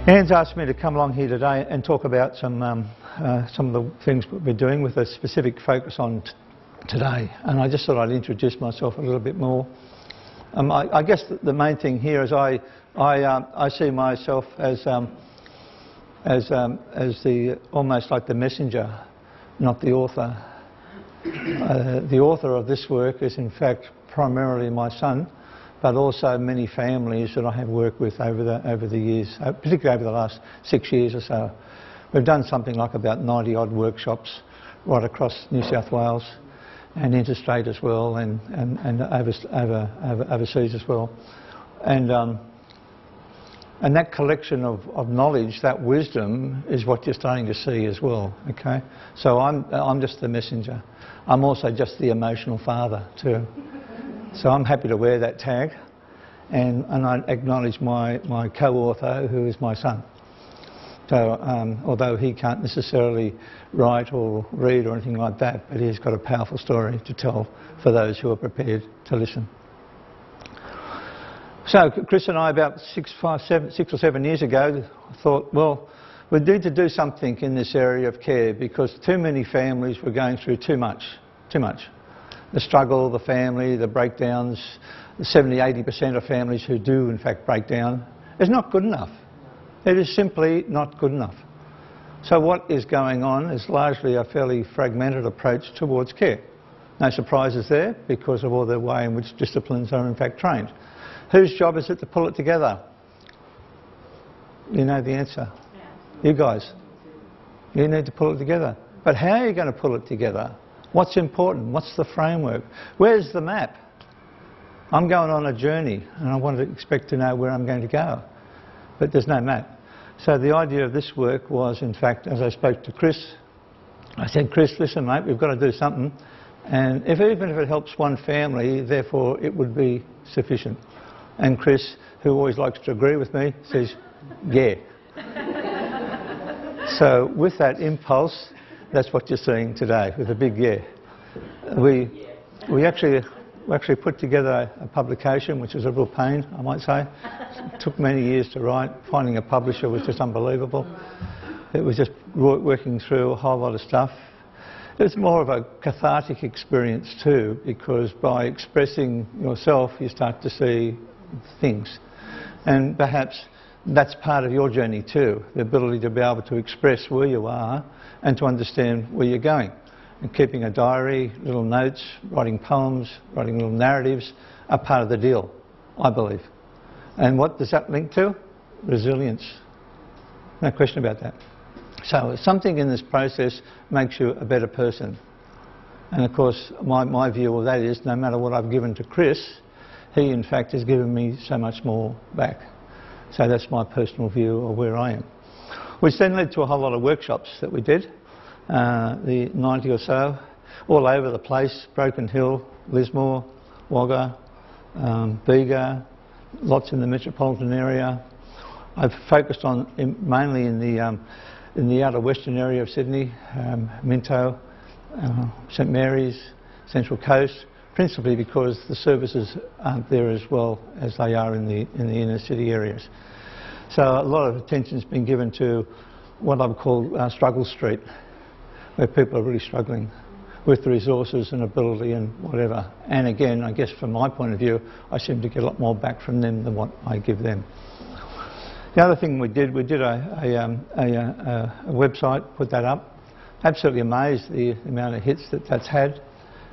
Anne's asked me to come along here today and talk about some of the things we're doing with a specific focus on today. And I just thought I'd introduce myself a little bit more. I guess the main thing here is I see myself as the almost like the messenger, not the author. The author of this work is in fact primarily my son, but also many families that I have worked with over the years, particularly over the last 6 years or so. We've done something like about 90 odd workshops right across New South Wales and interstate as well, and overseas as well. And that collection of knowledge, that wisdom, is what you're starting to see as well. Okay, so I'm just the messenger. I'm also just the emotional father too. So I'm happy to wear that tag, and I acknowledge my co-author, who is my son. So although he can't necessarily write or read or anything like that, but he's got a powerful story to tell for those who are prepared to listen. So Chris and I, about 6 or 7 years ago, thought, well, we need to do something in this area of care because too many families were going through too much. The struggle, the family, the breakdowns, the 70–80% of families who do in fact break down is not good enough. It is simply not good enough. So what is going on is largely a fairly fragmented approach towards care. No surprises there because of all the way in which disciplines are in fact trained. Whose job is it to pull it together? You know the answer. You guys. You need to pull it together. But how are you going to pull it together? What's important? What's the framework? Where's the map? I'm going on a journey and I want to expect to know where I'm going to go. But there's no map. So the idea of this work was, in fact, as I spoke to Chris, I said, Chris, listen mate, we've got to do something. And even if it helps one family, therefore it would be sufficient. And Chris, who always likes to agree with me, says, yeah. So with that impulse, that's what you're seeing today, with a big yeah. We actually put together a publication, which was a real pain, I might say. It took many years to write. Finding a publisher was just unbelievable. It was just working through a whole lot of stuff. It was more of a cathartic experience too, because by expressing yourself, you start to see things. And perhaps that's part of your journey too, the ability to be able to express where you are and to understand where you're going. And keeping a diary, little notes, writing poems, writing little narratives are part of the deal, I believe. And what does that link to? Resilience. No question about that. So something in this process makes you a better person. And of course, my view of that is no matter what I've given to Chris, he in fact has given me so much more back. So that's my personal view of where I am. Which then led to a whole lot of workshops that we did, the 90 or so, all over the place, Broken Hill, Lismore, Wagga, Bega, lots in the metropolitan area. I've focused on mainly in the outer western area of Sydney, Minto, St Mary's, Central Coast, principally because the services aren't there as well as they are in the inner city areas. So a lot of attention's been given to what I would call Struggle Street, where people are really struggling with the resources and ability and whatever. And again, I guess from my point of view, I seem to get a lot more back from them than what I give them. The other thing we did a website, put that up. Absolutely amazed the amount of hits that's had.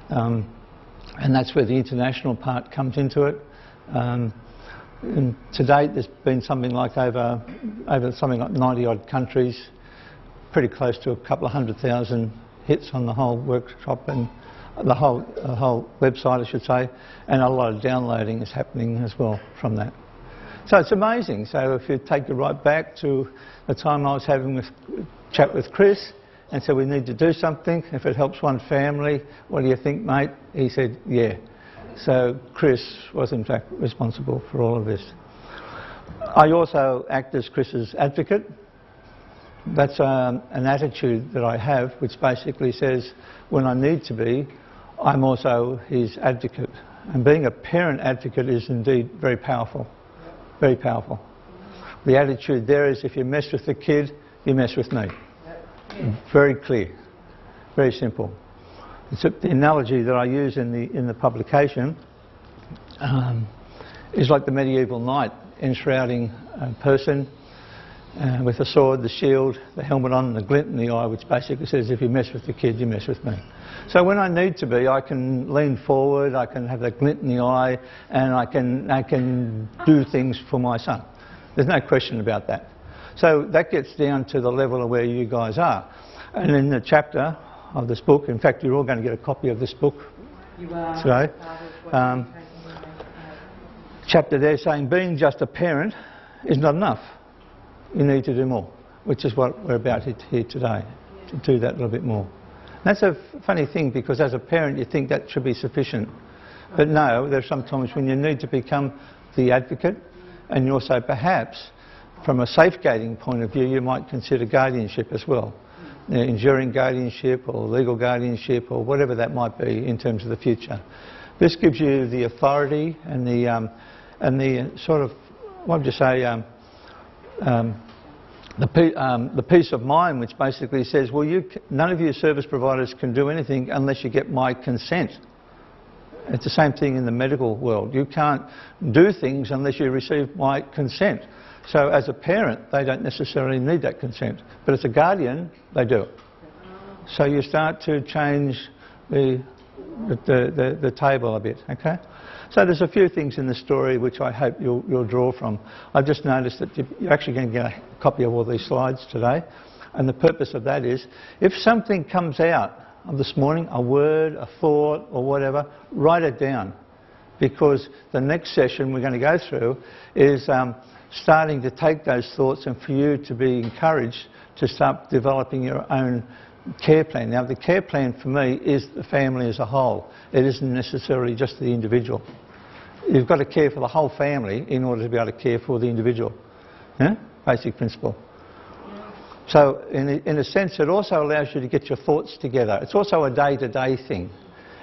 And that's where the international part comes into it. And to date, there's been something like over something like 90 odd countries, pretty close to a couple of 100,000 hits on the whole workshop and the whole website, I should say, and a lot of downloading is happening as well from that. So it's amazing. So if you take it right back to the time I was having a chat with Chris and said we need to do something, if it helps one family, what do you think, mate? He said, yeah. So Chris was in fact responsible for all of this. I also act as Chris's advocate. That's an attitude that I have which basically says when I need to be, I'm also his advocate. And being a parent advocate is indeed very powerful. Very powerful. The attitude there is, if you mess with the kid, you mess with me. Very clear, very simple. It's the analogy that I use in the publication is like the medieval knight enshrouding a person with the sword, the shield, the helmet on, and the glint in the eye, which basically says, if you mess with the kid, you mess with me. So when I need to be, I can lean forward, I can have that glint in the eye, and I can do things for my son. There's no question about that. So that gets down to the level of where you guys are. And in the chapter of this book, in fact, you're all going to get a copy of this book today. Chapter there saying being just a parent is not enough. You need to do more, which is what we're about here today, to do that a little bit more. And that's a funny thing, because as a parent you think that should be sufficient. But no, there's sometimes when you need to become the advocate, and you also perhaps, from a safeguarding point of view, you might consider guardianship as well. Enduring guardianship or legal guardianship or whatever that might be in terms of the future. This gives you the authority and the sort of, what would you say, the peace of mind, which basically says, well, none of you service providers can do anything unless you get my consent. It's the same thing in the medical world. You can't do things unless you receive my consent. So as a parent, they don't necessarily need that consent. But as a guardian, they do. So you start to change the table a bit, okay? So there's a few things in the story which I hope you'll draw from. I've just noticed that you're actually going to get a copy of all these slides today. And the purpose of that is, if something comes out of this morning, a word, a thought, or whatever, write it down. Because the next session we're going to go through is starting to take those thoughts and for you to be encouraged to start developing your own care plan. Now, the care plan for me is the family as a whole. It isn't necessarily just the individual. You've got to care for the whole family in order to be able to care for the individual. Yeah? Basic principle. So in a sense, it also allows you to get your thoughts together. It's also a day-to-day thing.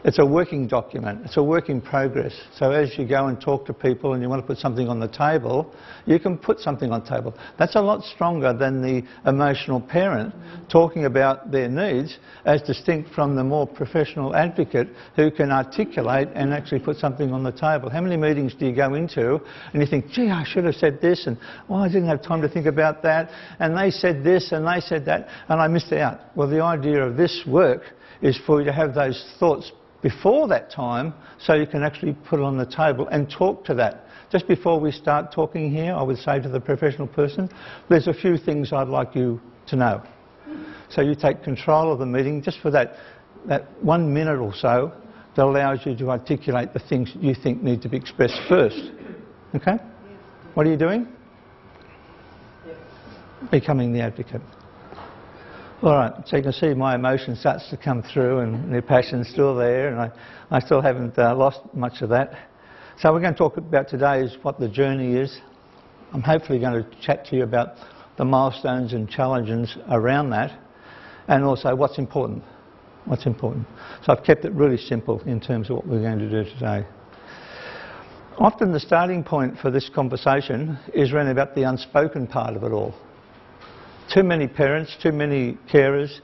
It's a working document. It's a work in progress. So as you go and talk to people and you want to put something on the table, you can put something on the table. That's a lot stronger than the emotional parent talking about their needs, as distinct from the more professional advocate who can articulate and actually put something on the table. How many meetings do you go into and you think, gee, I should have said this, and oh, I didn't have time to think about that, and they said this and they said that, and I missed out. Well, the idea of this work is for you to have those thoughts before that time, so you can actually put it on the table and talk to that. Just before we start talking here, I would say to the professional person, there's a few things I'd like you to know. So you take control of the meeting just for that 1 minute or so that allows you to articulate the things you think need to be expressed first. Okay? What are you doing? Becoming the advocate. All right, so you can see my emotion starts to come through and the passion's still there, and I still haven't lost much of that. So we're going to talk about today is what the journey is. I'm hopefully going to chat to you about the milestones and challenges around that, and also what's important. What's important. So I've kept it really simple in terms of what we're going to do today. Often the starting point for this conversation is around about the unspoken part of it all. Too many parents, too many carers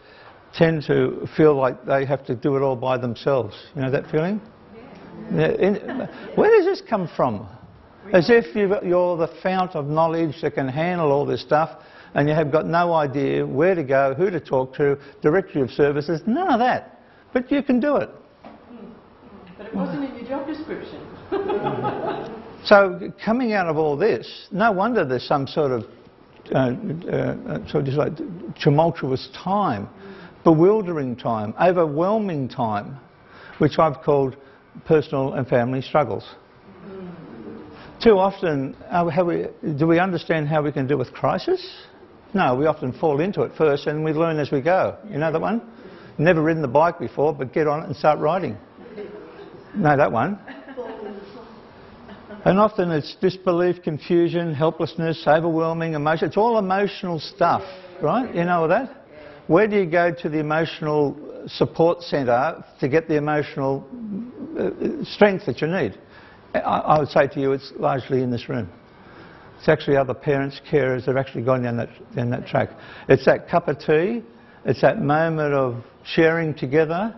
tend to feel like they have to do it all by themselves. You know that feeling? Yeah. Where does this come from? As if you're the fount of knowledge that can handle all this stuff, and you have got no idea where to go, who to talk to, directory of services, none of that. But you can do it. But it wasn't in your job description. So coming out of all this, no wonder there's some sort of just like tumultuous time, bewildering time, overwhelming time, which I've called personal and family struggles. Too often, do we understand how we can deal with crisis? No, we often fall into it first and we learn as we go. You know that one? Never ridden the bike before, but get on it and start riding. Know that one? And often it's disbelief, confusion, helplessness, overwhelming emotion. It's all emotional stuff, right? You know all that? Where do you go to the emotional support centre to get the emotional strength that you need? I would say to you it's largely in this room. It's actually other parents, carers that have actually gone down that track. It's that cup of tea. It's that moment of sharing together.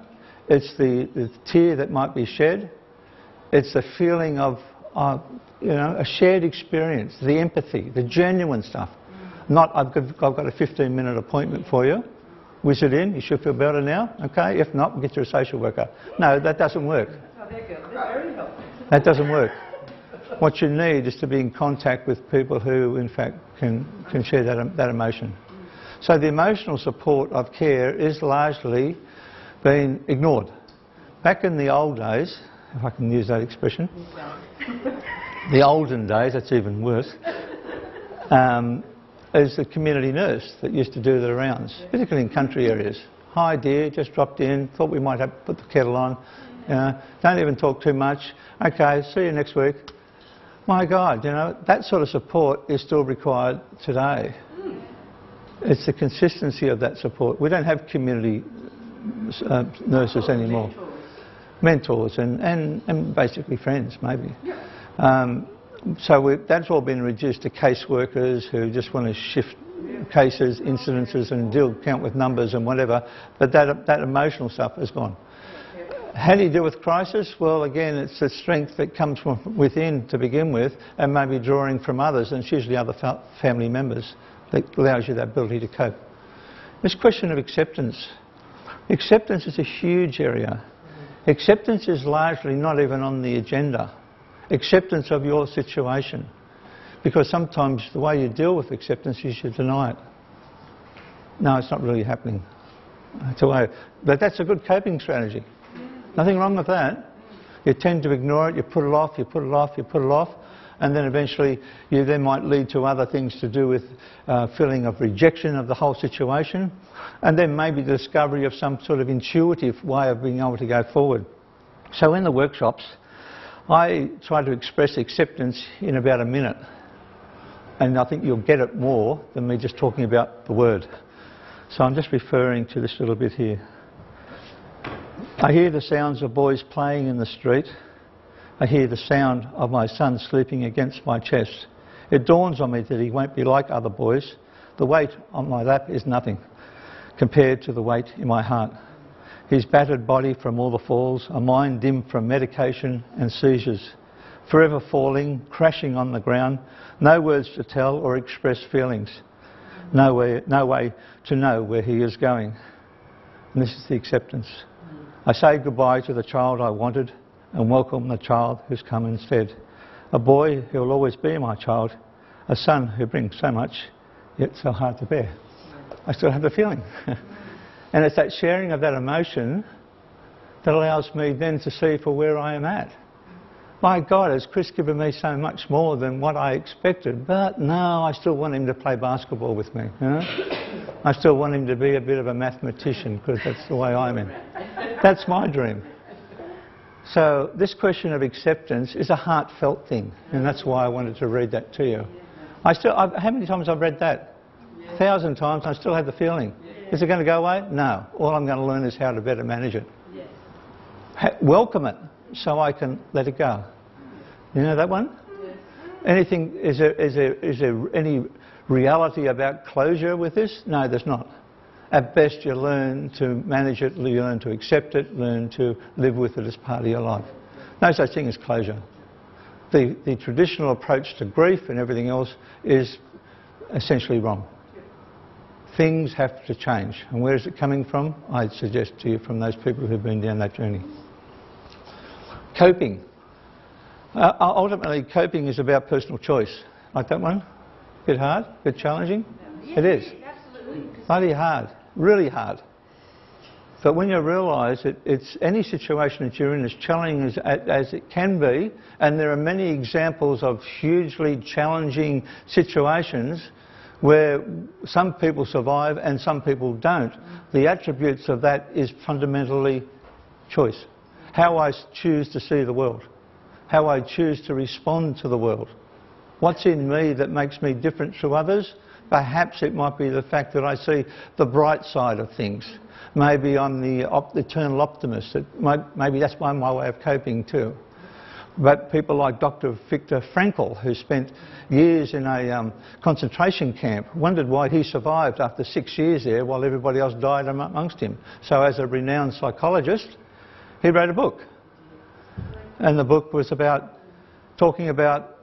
It's the tear that might be shed. It's the feeling of, a shared experience, the empathy, the genuine stuff. Not, I've got a 15-minute appointment for you. Whiz it in, you should feel better now. Okay, if not, we'll get you a social worker. No, that doesn't work. Oh, they're good. They're very helpful. That doesn't work. What you need is to be in contact with people who, in fact, can share that emotion. So the emotional support of care is largely being ignored. Back in the old days, if I can use that expression, the olden days, that's even worse, is the community nurse that used to do the rounds, particularly in country areas. Hi dear, just dropped in, thought we might have to put the kettle on. Don't even talk too much. Okay, see you next week. My God, that sort of support is still required today. It's the consistency of that support. We don't have community nurses anymore. Mentors and basically friends, maybe. So that's all been reduced to caseworkers who just want to shift cases, incidences and count with numbers and whatever, but that emotional stuff is gone. How do you deal with crisis? Well, again, it's the strength that comes from within to begin with and maybe drawing from others, and it's usually other family members that allows you that ability to cope. This question of acceptance. Acceptance is a huge area. Acceptance is largely not even on the agenda. Acceptance of your situation. Because sometimes the way you deal with acceptance is you deny it. No, it's not really happening. But that's a good coping strategy. Nothing wrong with that. You tend to ignore it, you put it off, you put it off, you put it off, and then eventually you then might lead to other things to do with feeling of rejection of the whole situation, and then maybe the discovery of some sort of intuitive way of being able to go forward. So in the workshops, I try to express acceptance in about a minute, and I think you'll get it more than me just talking about the word. So I'm just referring to this little bit here. I hear the sounds of boys playing in the street. I hear the sound of my son sleeping against my chest. It dawns on me that he won't be like other boys. The weight on my lap is nothing compared to the weight in my heart. His battered body from all the falls, a mind dimmed from medication and seizures, forever falling, crashing on the ground, no words to tell or express feelings, no way to know where he is going. And this is the acceptance. I say goodbye to the child I wanted and welcome the child who's come instead. A boy who will always be my child, a son who brings so much, yet so hard to bear. I still have the feeling. And it's that sharing of that emotion that allows me then to see for where I am at. My God, has Chris given me so much more than what I expected? But no, I still want him to play basketball with me. I still want him to be a bit of a mathematician because that's the way I'm in. That's my dream. So this question of acceptance is a heartfelt thing, and that's why I wanted to read that to you. How many times I've read that? 1,000 times, I still have the feeling. Is it going to go away? No. All I'm going to learn is how to better manage it. Welcome it, so I can let it go. You know that one? Anything? Is there any reality about closure with this? No, there's not. At best, you learn to manage it, you learn to accept it, learn to live with it as part of your life. No such thing as closure. The traditional approach to grief and everything else is essentially wrong. Things have to change. And where is it coming from? I'd suggest to you from those people who've been down that journey. Coping. Ultimately, coping is about personal choice. Like that one? Bit hard? Bit challenging? It is. Bloody hard, really hard. But when you realise that it's any situation that you're in as challenging as it can be, and there are many examples of hugely challenging situations where some people survive and some people don't, the attributes of that is fundamentally choice. How I choose to see the world, how I choose to respond to the world. What's in me that makes me different to others? Perhaps it might be the fact that I see the bright side of things. Maybe I'm the eternal optimist. Maybe that's my way of coping too. But people like Dr. Viktor Frankl, who spent years in a concentration camp, wondered why he survived after 6 years there while everybody else died amongst him. So as a renowned psychologist, he wrote a book. And the book was about talking about,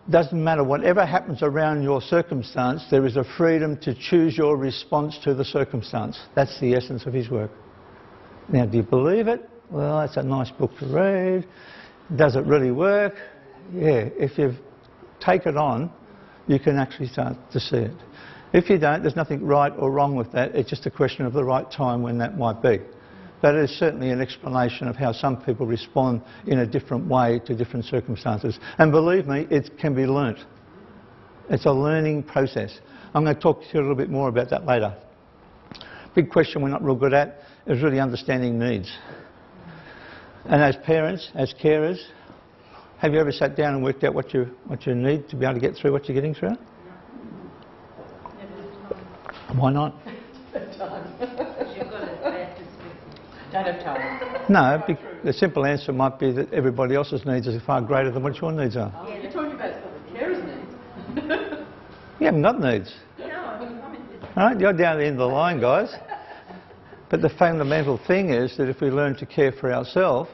doesn't matter whatever happens around your circumstance, there is a freedom to choose your response to the circumstance. That's the essence of his work. Now, do you believe it? Well, that's a nice book to read. Does it really work? Yeah, if you take it on, you can actually start to see it. If you don't, there's nothing right or wrong with that. It's just a question of the right time when that might be. That is certainly an explanation of how some people respond in a different way to different circumstances. And believe me, it can be learnt. It's a learning process. I'm going to talk to you a little bit more about that later. Big question we're not real good at is really understanding needs. And as parents, as carers, have you ever sat down and worked out what you need to be able to get through what you're getting through? Why not? Don't have time. No, the simple answer might be that everybody else's needs are far greater than what your needs are. Yeah, you're talking about the carers' needs. You haven't got needs. All right, you're down at the end of the line, guys. But the fundamental thing is that if we learn to care for ourselves,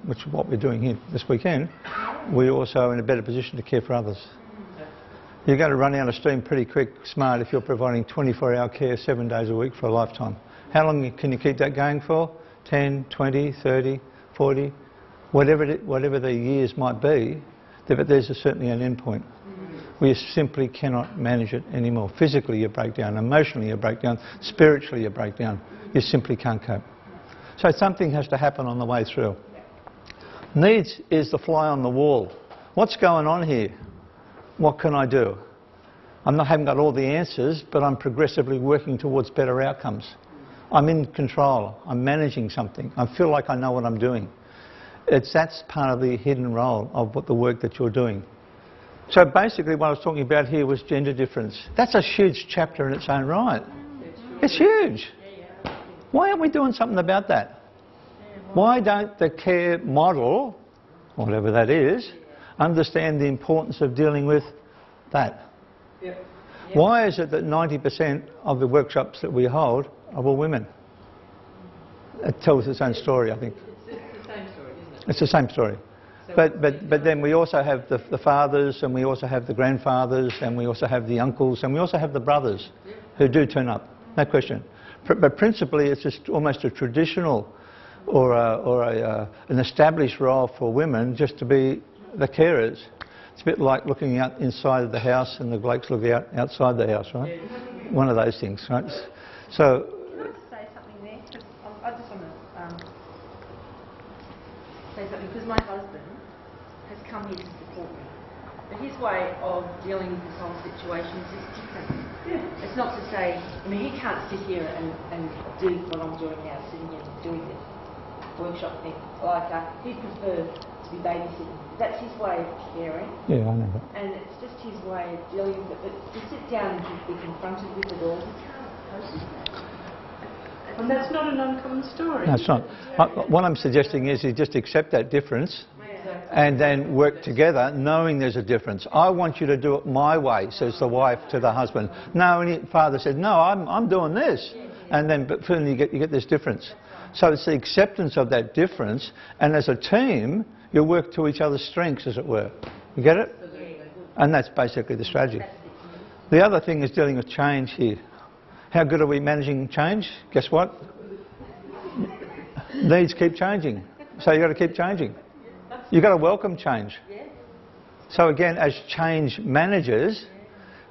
which is what we're doing here this weekend, we're also in a better position to care for others. You're going to run out of steam pretty quick, smart, if you're providing 24-hour care 7 days a week for a lifetime. How long can you keep that going for? 10, 20, 30, 40, whatever the years might be, but there's certainly an end point. We simply cannot manage it anymore. Physically you break down, emotionally you break down, spiritually you break down. You simply can't cope. So something has to happen on the way through. Needs is the fly on the wall. What's going on here? What can I do? haven't got all the answers, but I'm progressively working towards better outcomes. I'm in control. I'm managing something. I feel like I know what I'm doing. That's part of the hidden role of the work that you're doing. So basically what I was talking about here was gender difference. That's a huge chapter in its own right. It's huge. Why aren't we doing something about that? Why don't the care model, whatever that is, understand the importance of dealing with that? Why is it that 90% of the workshops that we hold are all women? It tells its own story, I think. It's the same story, isn't it? It's the same story. But then we also have the fathers, and we also have the grandfathers, and we also have the uncles, and we also have the brothers who do turn up, no question. But principally it's just almost a traditional or an established role for women just to be the carers. It's a bit like looking out inside of the house and the blokes look out outside the house, right? One of those things, right? So. Can I just say something there? I just want to say something because my husband has come here to support me. But his way of dealing with this whole situation is just different. It's not to say, I mean, he can't sit here and do what I'm doing now, sitting here doing this workshop thing. Like, he'd prefer to be babysitting. That's his way of caring. Yeah, I know that. And it's just his way of dealing with it. But to sit down and be confronted with it all, he can't process that. And that's not an uncommon story. No, it's not. What I'm suggesting is you just accept that difference and then work together knowing there's a difference. I want you to do it my way, says the wife to the husband. No, and the father said, no, I'm doing this. And then but then you get this difference. So it's the acceptance of that difference, and as a team, you work to each other's strengths, as it were. You get it? And that's basically the strategy. The other thing is dealing with change here. How good are we managing change? Guess what? Needs keep changing. So you've got to keep changing. You've got to welcome change. So again, as change managers,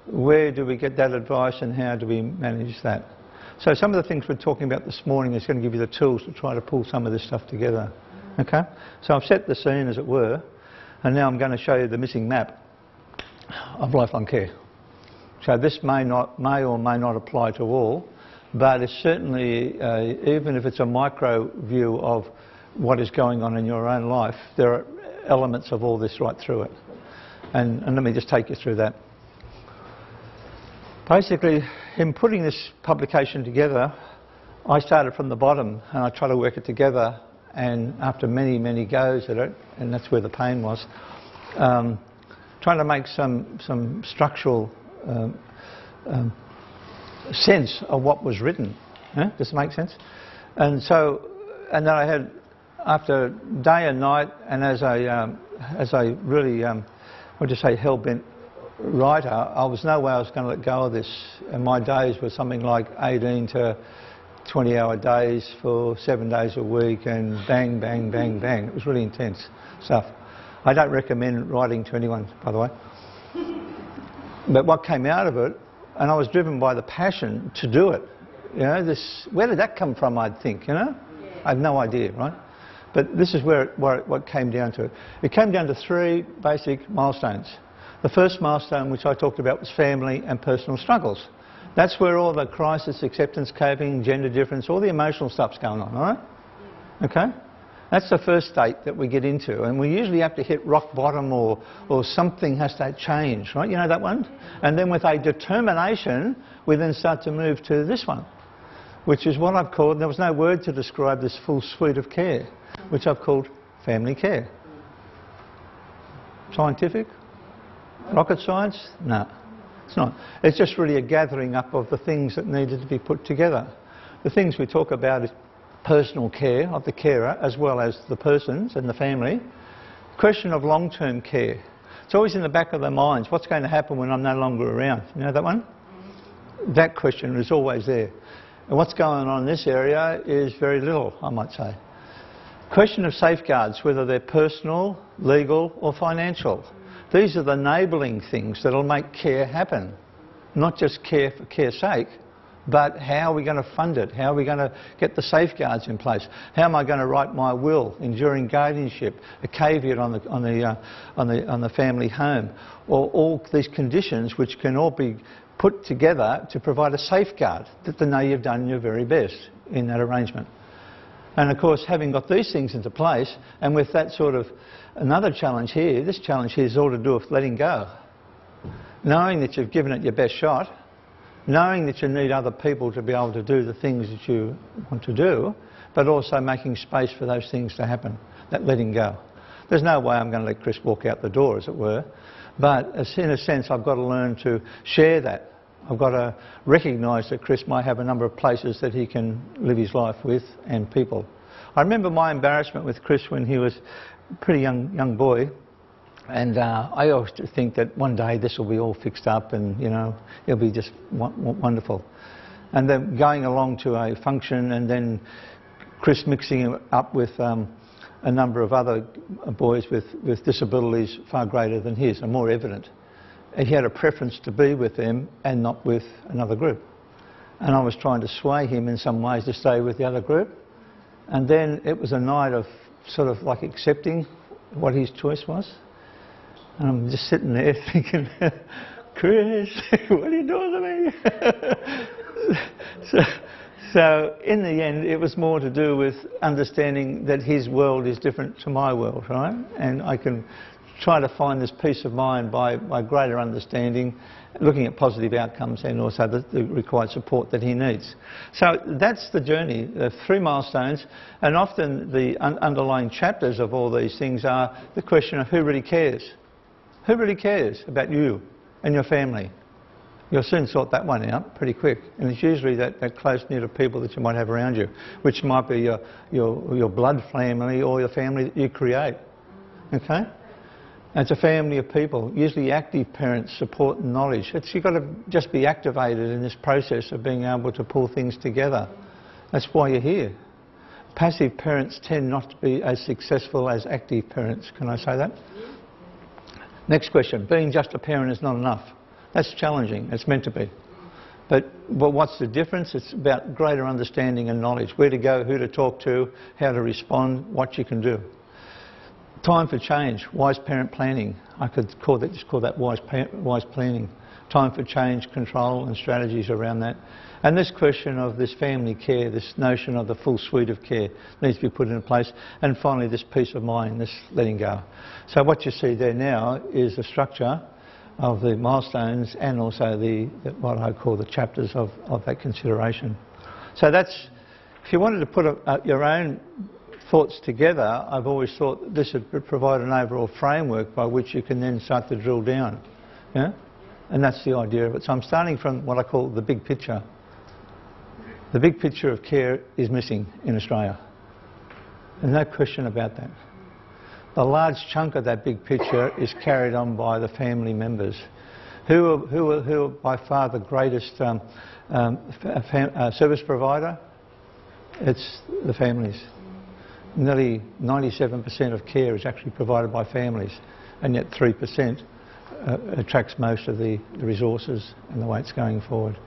where do we get that advice and how do we manage that? So some of the things we're talking about this morning is going to give you the tools to try to pull some of this stuff together. Okay? So I've set the scene, as it were, and now I'm going to show you the missing map of lifelong care. So this may or may not apply to all, but it's certainly, even if it's a micro view of what is going on in your own life, there are elements of all this right through it. And let me just take you through that. Basically, in putting this publication together, I started from the bottom and I try to work it together and after many, many goes at it, and that's where the pain was, trying to make some structural sense of what was written. Does it make sense? And then I had, after day and night, and as I really, hell-bent writer, I was no way I was going to let go of this. And my days were something like 18 to 20-hour days for 7 days a week, and bang, bang, bang, bang. It was really intense stuff. I don't recommend writing to anyone, by the way. But what came out of it, and I was driven by the passion to do it. You know, where did that come from, I'd think, you know? I have no idea, right? But this is what came down to. It came down to 3 basic milestones. The first milestone, which I talked about, was family and personal struggles. That's where all the crisis, acceptance, coping, gender difference, all the emotional stuff's going on, all right? Okay? That's the first state that we get into, and we usually have to hit rock bottom or something has to change, right? You know that one? And then with a determination, we then start to move to this one, which is what I've called, there was no word to describe this full suite of care, which I've called family care. Scientific? Rocket science? No, it's not. It's just really a gathering up of the things that needed to be put together. The things we talk about is personal care of the carer as well as the persons and the family. Question of long-term care. It's always in the back of their minds. What's going to happen when I'm no longer around? You know that one? That question is always there. And what's going on in this area is very little, I might say. Question of safeguards, whether they're personal, legal or financial. These are the enabling things that will make care happen. Not just care for care's sake, but how are we going to fund it? How are we going to get the safeguards in place? How am I going to write my will, enduring guardianship, a caveat on the family home, or all these conditions which can all be put together to provide a safeguard that they know you've done your very best in that arrangement. And of course, having got these things into place, and with that sort of another challenge here, this challenge here is all to do with letting go. Knowing that you've given it your best shot, knowing that you need other people to be able to do the things that you want to do, but also making space for those things to happen, that letting go. There's no way I'm going to let Chris walk out the door, as it were, but in a sense I've got to learn to share that. I've got to recognise that Chris might have a number of places that he can live his life with and people. I remember my embarrassment with Chris when he was a pretty young boy, and I always think that one day this will be all fixed up and, you know, it'll be just wonderful. And then going along to a function and then Chris mixing it up with a number of other boys with disabilities far greater than his and more evident. He had a preference to be with them and not with another group. And I was trying to sway him in some ways to stay with the other group. And then it was a night of sort of like accepting what his choice was. And I'm just sitting there thinking, Chris, what are you doing to me? So in the end, it was more to do with understanding that his world is different to my world, right? And I can try to find this peace of mind by greater understanding, looking at positive outcomes and also the required support that he needs. So that's the journey, the 3 milestones, and often the underlying chapters of all these things are the question of who really cares? Who really cares about you and your family? You'll soon sort that one out pretty quick, and it's usually that close knit of people that you might have around you, which might be your blood family or your family that you create. Okay? It's a family of people, usually active parents, support and knowledge. You've got to just be activated in this process of being able to pull things together. That's why you're here. Passive parents tend not to be as successful as active parents. Can I say that? Next question. Being just a parent is not enough. That's challenging. It's meant to be. But what's the difference? It's about greater understanding and knowledge. Where to go, who to talk to, how to respond, what you can do. Time for change, wise parent planning. I could just call that wise planning. Time for change, control and strategies around that. And this question of this family care, this notion of the full suite of care needs to be put into place. And finally this peace of mind, this letting go. So what you see there now is the structure of the milestones and also what I call the chapters of that consideration. So that's, if you wanted to put your own thoughts together, I've always thought this would provide an overall framework by which you can then start to drill down. Yeah? And that's the idea of it. So I'm starting from what I call the big picture. The big picture of care is missing in Australia. There's no question about that. The large chunk of that big picture is carried on by the family members, who are by far the greatest service provider. It's the families. Nearly 97% of care is actually provided by families, and yet 3% attracts most of the resources and the weights going forward.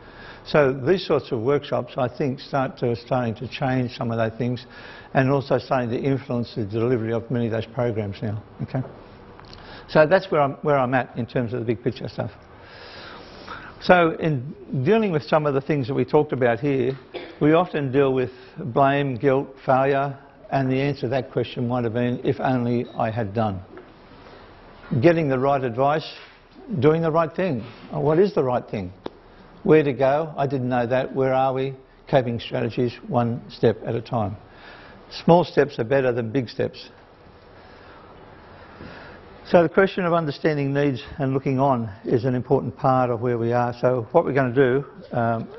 So these sorts of workshops, I think, starting to change some of those things, and also starting to influence the delivery of many of those programs now. Okay, so that's where I'm at in terms of the big picture stuff. So in dealing with some of the things that we talked about here, we often deal with blame, guilt, failure, and the answer to that question might have been, if only I had done. Getting the right advice, doing the right thing. What is the right thing? Where to go? I didn't know that. Where are we? Coping strategies, one step at a time. Small steps are better than big steps. So the question of understanding needs and looking on is an important part of where we are. So what we're going to do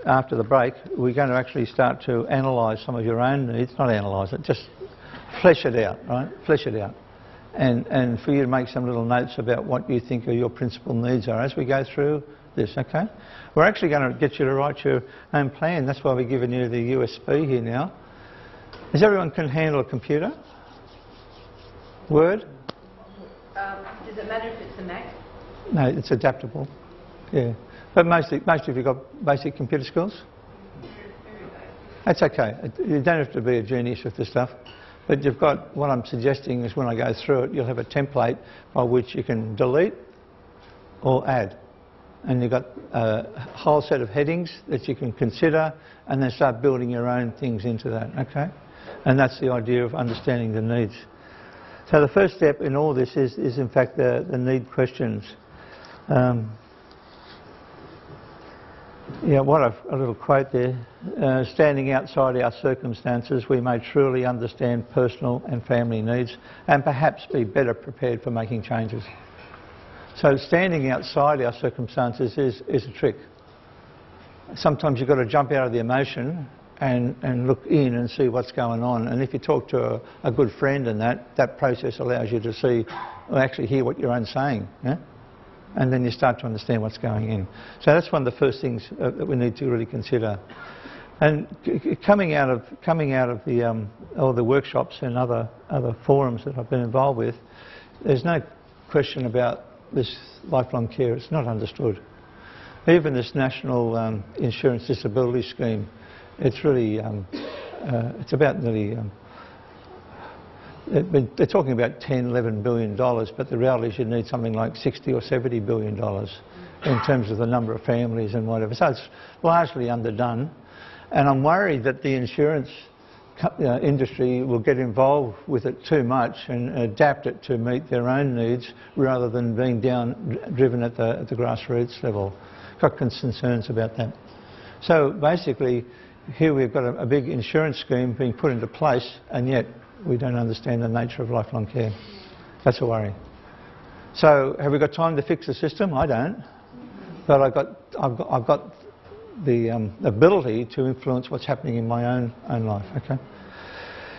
after the break, we're going to actually start to analyse some of your own needs. Not analyse it, just flesh it out, right? Flesh it out. And for you to make some little notes about what you think are your principal needs are as we go through this, okay? We're actually going to get you to write your own plan. That's why we're giving you the USB here now. Does everyone can handle a computer? Word? Does it matter if it's a Mac? No, it's adaptable. Yeah. But most of you got basic computer skills? That's okay. You don't have to be a genius with this stuff. But you've got, what I'm suggesting is when I go through it, you'll have a template by which you can delete or add. And you've got a whole set of headings that you can consider, and then start building your own things into that, okay? And that's the idea of understanding the needs. So the first step in all this is in fact the need questions. Yeah, what a little quote there. Standing outside our circumstances, we may truly understand personal and family needs and perhaps be better prepared for making changes. So standing outside our circumstances is a trick. Sometimes you've got to jump out of the emotion and look in and see what's going on. And if you talk to a good friend and that process allows you to see, or actually hear what your own saying. Yeah? And then you start to understand what's going in. So that's one of the first things that we need to really consider. And coming out of the all the workshops and other forums that I've been involved with, there's no question about this lifelong care. It's not understood. Even this national insurance disability scheme, it's really it's about nearly. They're talking about $10–11 billion, but the reality is you need something like $60 or $70 billion in terms of the number of families and whatever. So it's largely underdone, and I'm worried that the insurance industry will get involved with it too much and adapt it to meet their own needs rather than being driven at the grassroots level. Got concerns about that. So basically, here we've got a big insurance scheme being put into place, and yet we don't understand the nature of lifelong care. That's a worry. So have we got time to fix the system? I don't. But I've got the ability to influence what's happening in my own life. Okay.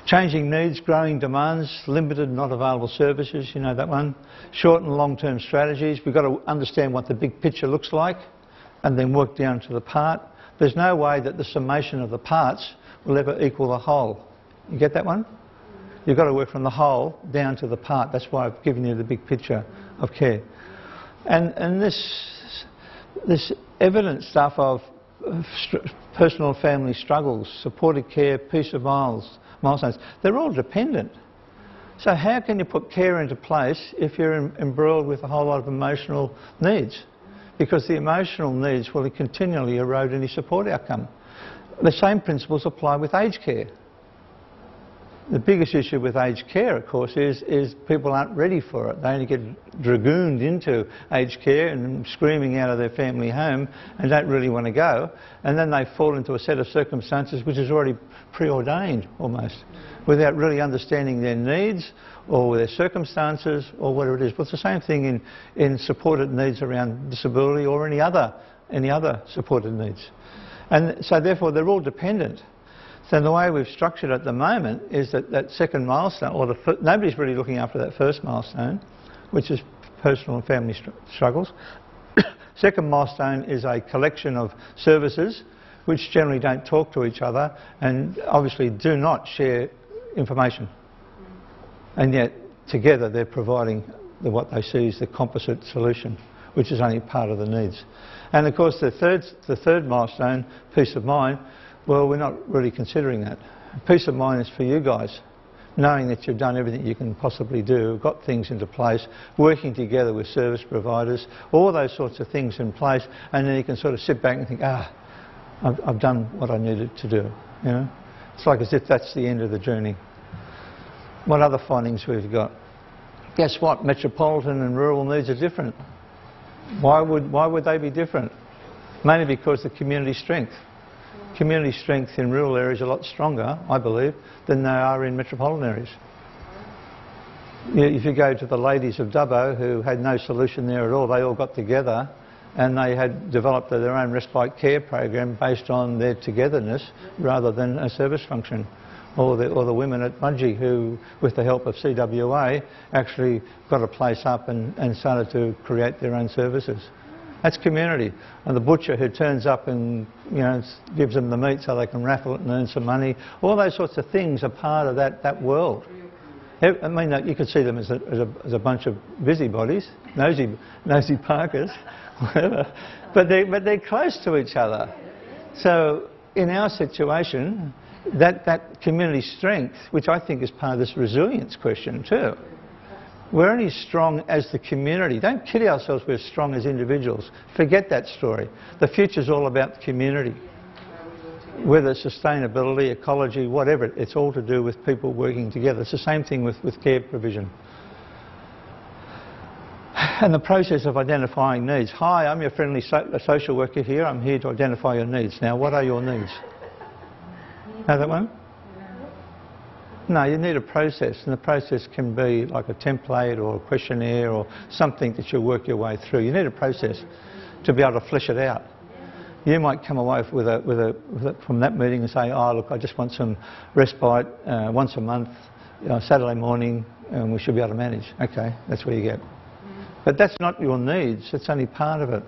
Changing needs, growing demands, limited not available services, you know that one. Short and long-term strategies. We've got to understand what the big picture looks like and then work down to the part. There's no way that the summation of the parts will ever equal the whole. You get that one? You've got to work from the whole down to the part. That's why I've given you the big picture of care. And this evident stuff of personal family struggles, supported care, peace of milestones, they're all dependent. So how can you put care into place if you're embroiled with a whole lot of emotional needs? Because the emotional needs will continually erode any support outcome. The same principles apply with aged care. The biggest issue with aged care, of course, is people aren't ready for it. They only get dragooned into aged care and screaming out of their family home and don't really want to go. And then they fall into a set of circumstances which is already preordained almost, without really understanding their needs or their circumstances or whatever it is. But it's the same thing in supported needs around disability or any other supported needs. And so therefore they're all dependent. So the way we've structured it at the moment is that that second milestone, or nobody's really looking after that first milestone, which is personal and family struggles. Second milestone is a collection of services which generally don't talk to each other and obviously do not share information. And yet together they're providing what they see as the composite solution, which is only part of the needs. And of course the third milestone, peace of mind, well, we're not really considering that. Peace of mind is for you guys, knowing that you've done everything you can possibly do, got things into place, working together with service providers, all those sorts of things in place, and then you can sort of sit back and think, I've done what I needed to do. You know, it's like as if that's the end of the journey. What other findings we've got? Guess what? Metropolitan and rural needs are different. Why would they be different? Mainly because of community strength. Community strength in rural areas are a lot stronger, I believe, than they are in metropolitan areas. If you go to the ladies of Dubbo who had no solution there at all, they all got together and they had developed their own respite care program based on their togetherness rather than a service function. Or the women at Mudgee who, with the help of CWA, actually got a place up and started to create their own services. That's community. And the butcher who turns up and gives them the meat so they can raffle it and earn some money. All those sorts of things are part of that world. I mean, you could see them as a bunch of busybodies, nosy Parkers, whatever. But they're close to each other. So in our situation, that community strength, which I think is part of this resilience question too. We're only strong as the community. Don't kid ourselves we're strong as individuals. Forget that story. The future's all about the community. Whether it's sustainability, ecology, whatever, it's all to do with people working together. It's the same thing with care provision. And the process of identifying needs. Hi, I'm your friendly social worker here. I'm here to identify your needs. Now, what are your needs? Know that one? No, you need a process, and the process can be like a template or a questionnaire or something that you work your way through. You need a process to be able to flesh it out. You might come away from that meeting and say, oh look, I just want some respite once a month, Saturday morning, and we should be able to manage. Okay, that's where you get. But that's not your needs, it's only part of it.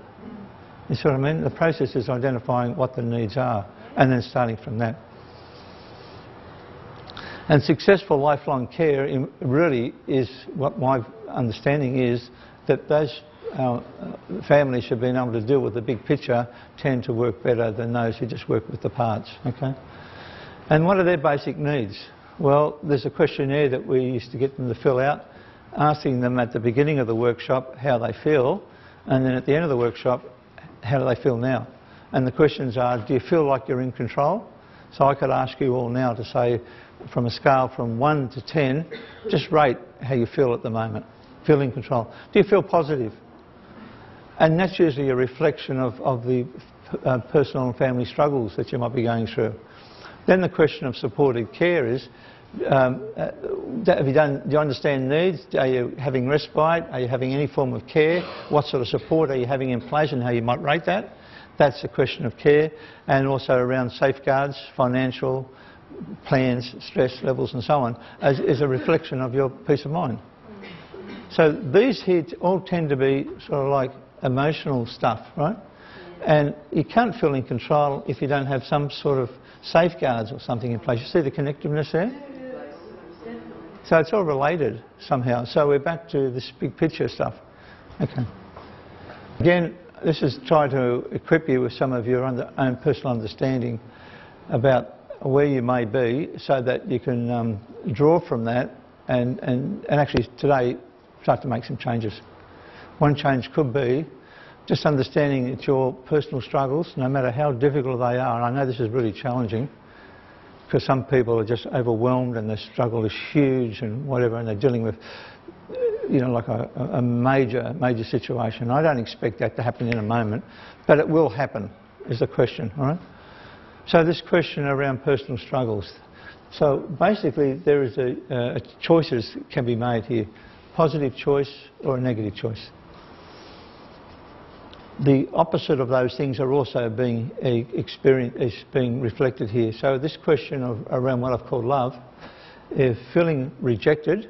You see what I mean? The process is identifying what the needs are and then starting from that. And successful lifelong care really is, what my understanding is, that those families who have been able to deal with the big picture tend to work better than those who just work with the parts. Okay? And what are their basic needs? Well, there's a questionnaire that we used to get them to fill out, asking them at the beginning of the workshop how they feel, and then at the end of the workshop, how do they feel now? And the questions are, do you feel like you're in control? So I could ask you all now to say, from a scale from 1 to 10, just rate how you feel at the moment. Feel in control. Do you feel positive? And that's usually a reflection of the personal and family struggles that you might be going through. Then the question of supported care is, do you understand needs? Are you having respite? Are you having any form of care? What sort of support are you having in place and how you might rate that? That's a question of care. And also around safeguards, financial plans, stress levels and so on, is a reflection of your peace of mind. So these here all tend to be sort of like emotional stuff, right? And you can't feel in control if you don't have some sort of safeguards or something in place. You see the connectiveness there? So it's all related somehow. So we're back to this big picture stuff. Okay. Again, this is trying to equip you with some of your own personal understanding about where you may be, so that you can draw from that and actually today start to make some changes. One change could be just understanding that your personal struggles, no matter how difficult they are, and I know this is really challenging, because some people are just overwhelmed and their struggle is huge and whatever, and they're dealing with, you know, like a major situation. I don't expect that to happen in a moment, but it will happen, is the question, all right? So this question around personal struggles. So basically there is choices can be made here, positive choice or a negative choice. The opposite of those things are also being being reflected here. So this question around what I've called love, if feeling rejected,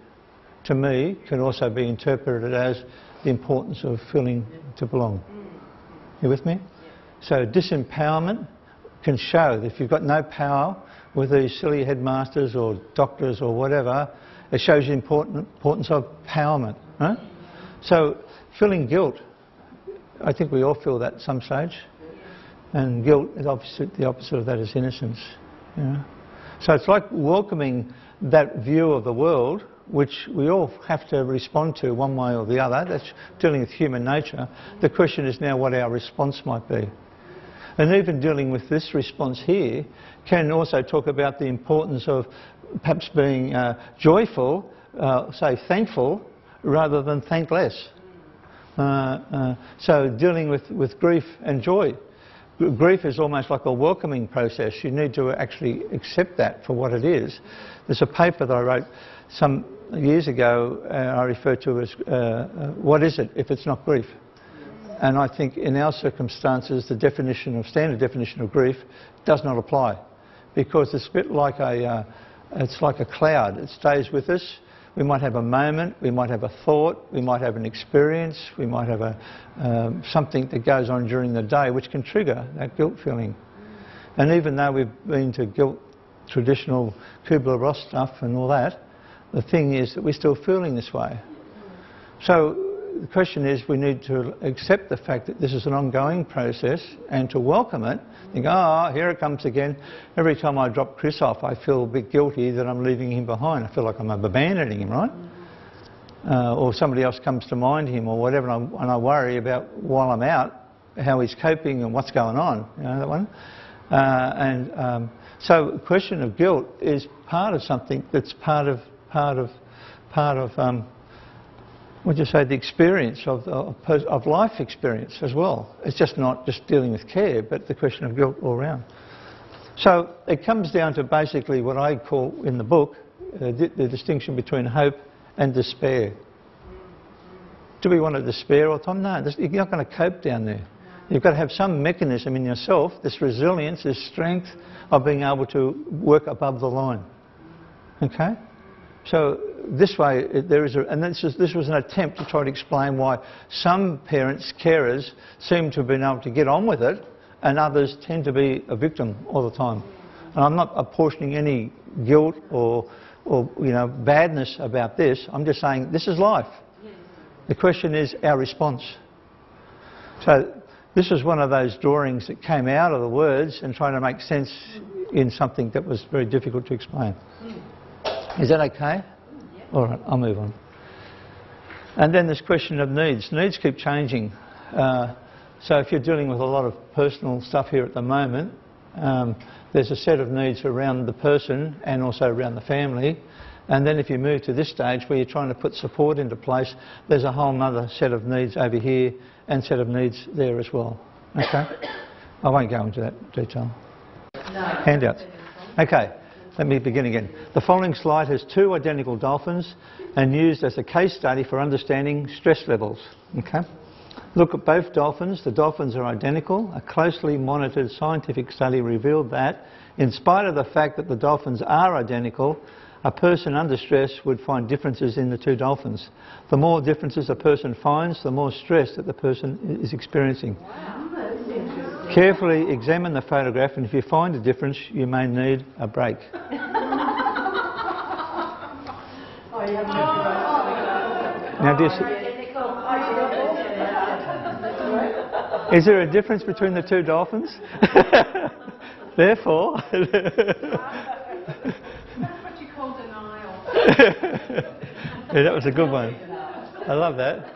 to me, can also be interpreted as the importance of feeling to belong. You with me? So disempowerment can show that if you've got no power with these silly headmasters or doctors or whatever, it shows the importance of empowerment. Right? So feeling guilt, I think we all feel that at some stage. And guilt is the opposite of that is innocence. You know? So it's like welcoming that view of the world, which we all have to respond to one way or the other. That's dealing with human nature. The question is now what our response might be. And even dealing with this response here can also talk about the importance of perhaps being joyful, say thankful, rather than thankless. So dealing with grief and joy. Grief is almost like a welcoming process. You need to actually accept that for what it is. There's a paper that I wrote some years ago I refer to as what is it if it's not grief? And I think in our circumstances the standard definition of grief does not apply, because it's a bit like it's like a cloud. It stays with us. We might have a moment, we might have a thought, we might have an experience, we might have something that goes on during the day which can trigger that guilt feeling. And even though we've been to guilt, traditional Kubler-Ross stuff and all that, the thing is that we're still feeling this way. So the question is we need to accept the fact that this is an ongoing process and to welcome it. Think, oh, here it comes again. Every time I drop Chris off, I feel a bit guilty that I'm leaving him behind. I feel like I'm abandoning him, right? Or somebody else comes to mind him or whatever, and I worry about while I'm out how he's coping and what's going on. You know that one? So the question of guilt is part of something that's part of what do you say, the experience of life experience as well. It's just not just dealing with care, but the question of guilt all around. So it comes down to basically what I call in the book the distinction between hope and despair. Do we want to despair all the time? No, you're not going to cope down there. You've got to have some mechanism in yourself, this resilience, this strength of being able to work above the line. Okay? So this way, and this was an attempt to try to explain why some parents, carers, seem to have been able to get on with it, and others tend to be a victim all the time. And I'm not apportioning any guilt or badness about this. I'm just saying this is life. The question is our response. So this is one of those drawings that came out of the words and trying to make sense in something that was very difficult to explain. Is that okay? All right, I'll move on. And then this question of needs. Needs keep changing. So if you're dealing with a lot of personal stuff here at the moment, there's a set of needs around the person and also around the family. And then if you move to this stage where you're trying to put support into place, there's a whole other set of needs over here and set of needs there as well. Okay? I won't go into that detail. No. Handouts. Okay. Let me begin again. The following slide has two identical dolphins and used as a case study for understanding stress levels. Okay? Look at both dolphins. The dolphins are identical. A closely monitored scientific study revealed that, in spite of the fact that the dolphins are identical, a person under stress would find differences in the two dolphins. The more differences a person finds, the more stress that the person is experiencing. Wow, that's interesting. Carefully examine the photograph, and if you find a difference, you may need a break. Now, is there a difference between the two dolphins? Therefore... That's what you call denial. Yeah, that was a good one. I love that.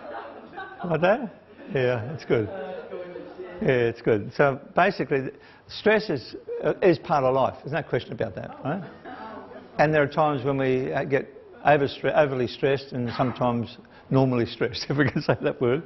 Like that? Yeah, it's good. Yeah, it's good. So basically, stress is part of life. There's no question about that, right? And there are times when we get overly stressed and sometimes normally stressed, if we can say that word.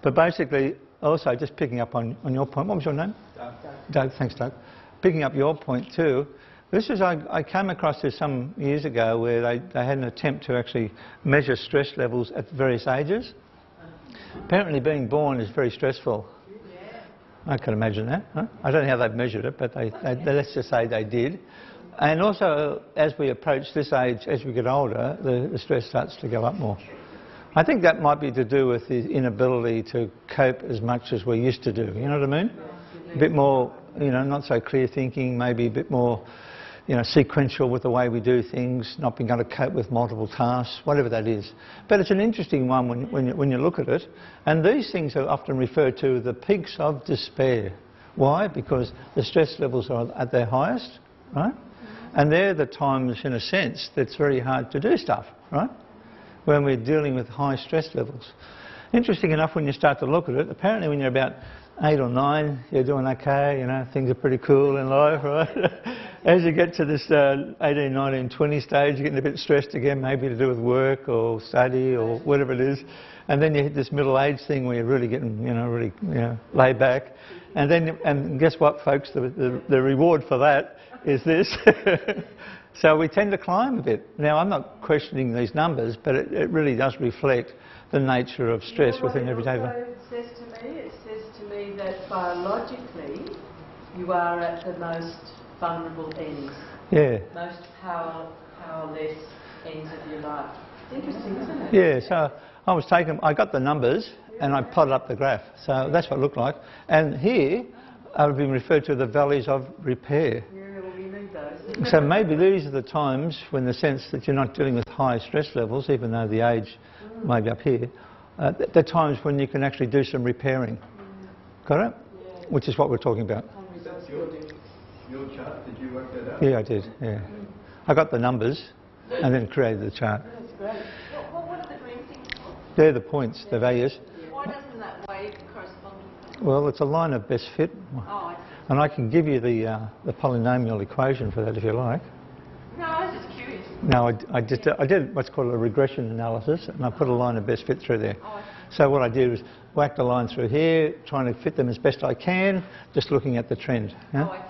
But basically, also just picking up on your point. What was your name? Doug. Doug, thanks, Doug. Picking up your point too. This is, I came across this some years ago where they had an attempt to actually measure stress levels at various ages. Apparently being born is very stressful. I can imagine that. Huh? I don't know how they've measured it, but let's just say they did. And also, as we approach this age, as we get older, the stress starts to go up more. I think that might be to do with the inability to cope as much as we used to do. You know what I mean? A bit more, not so clear thinking, maybe a bit more, sequential with the way we do things, not being able to cope with multiple tasks, whatever that is. But it's an interesting one when you look at it. And these things are often referred to the peaks of despair. Why? Because the stress levels are at their highest, right? And they're the times, in a sense, that's very hard to do stuff, right? When we're dealing with high stress levels. Interesting enough, when you start to look at it, apparently when you're about 8 or 9, you're doing okay, things are pretty cool in life, right? As you get to this 18, 19, 20 stage, you're getting a bit stressed again, maybe to do with work or study or whatever it is. And then you hit this middle age thing where you're really getting, really laid back. And guess what, folks? The reward for that is this. So we tend to climb a bit. Now, I'm not questioning these numbers, but it really does reflect the nature of stress within everyday life. It says to me that biologically you are at the most vulnerable ends. Yeah. Most powerless ends of your life. Interesting, isn't it? Yeah, so I got the numbers and I plotted up the graph. So that's what it looked like. And here I've been referred to the valleys of repair. Yeah, well, we need those. So maybe these are the times when the sense that you're not dealing with high stress levels, even though the age may be up here, the times when you can actually do some repairing. Got it? Yeah. Which is what we're talking about. That's your chart. Did you work that out? Yeah, I did. Yeah. I got the numbers and then created the chart. That's great. What are the green things for? They're the points, the values. Why doesn't that wave correspond with that? Well, it's a line of best fit. Oh, I see. And I can give you the polynomial equation for that if you like. No, I was just curious. No, I did what's called a regression analysis, and I put a line of best fit through there. Oh, I see. So what I did was whacked a line through here, trying to fit them as best I can, just looking at the trend. Yeah? Oh, I see.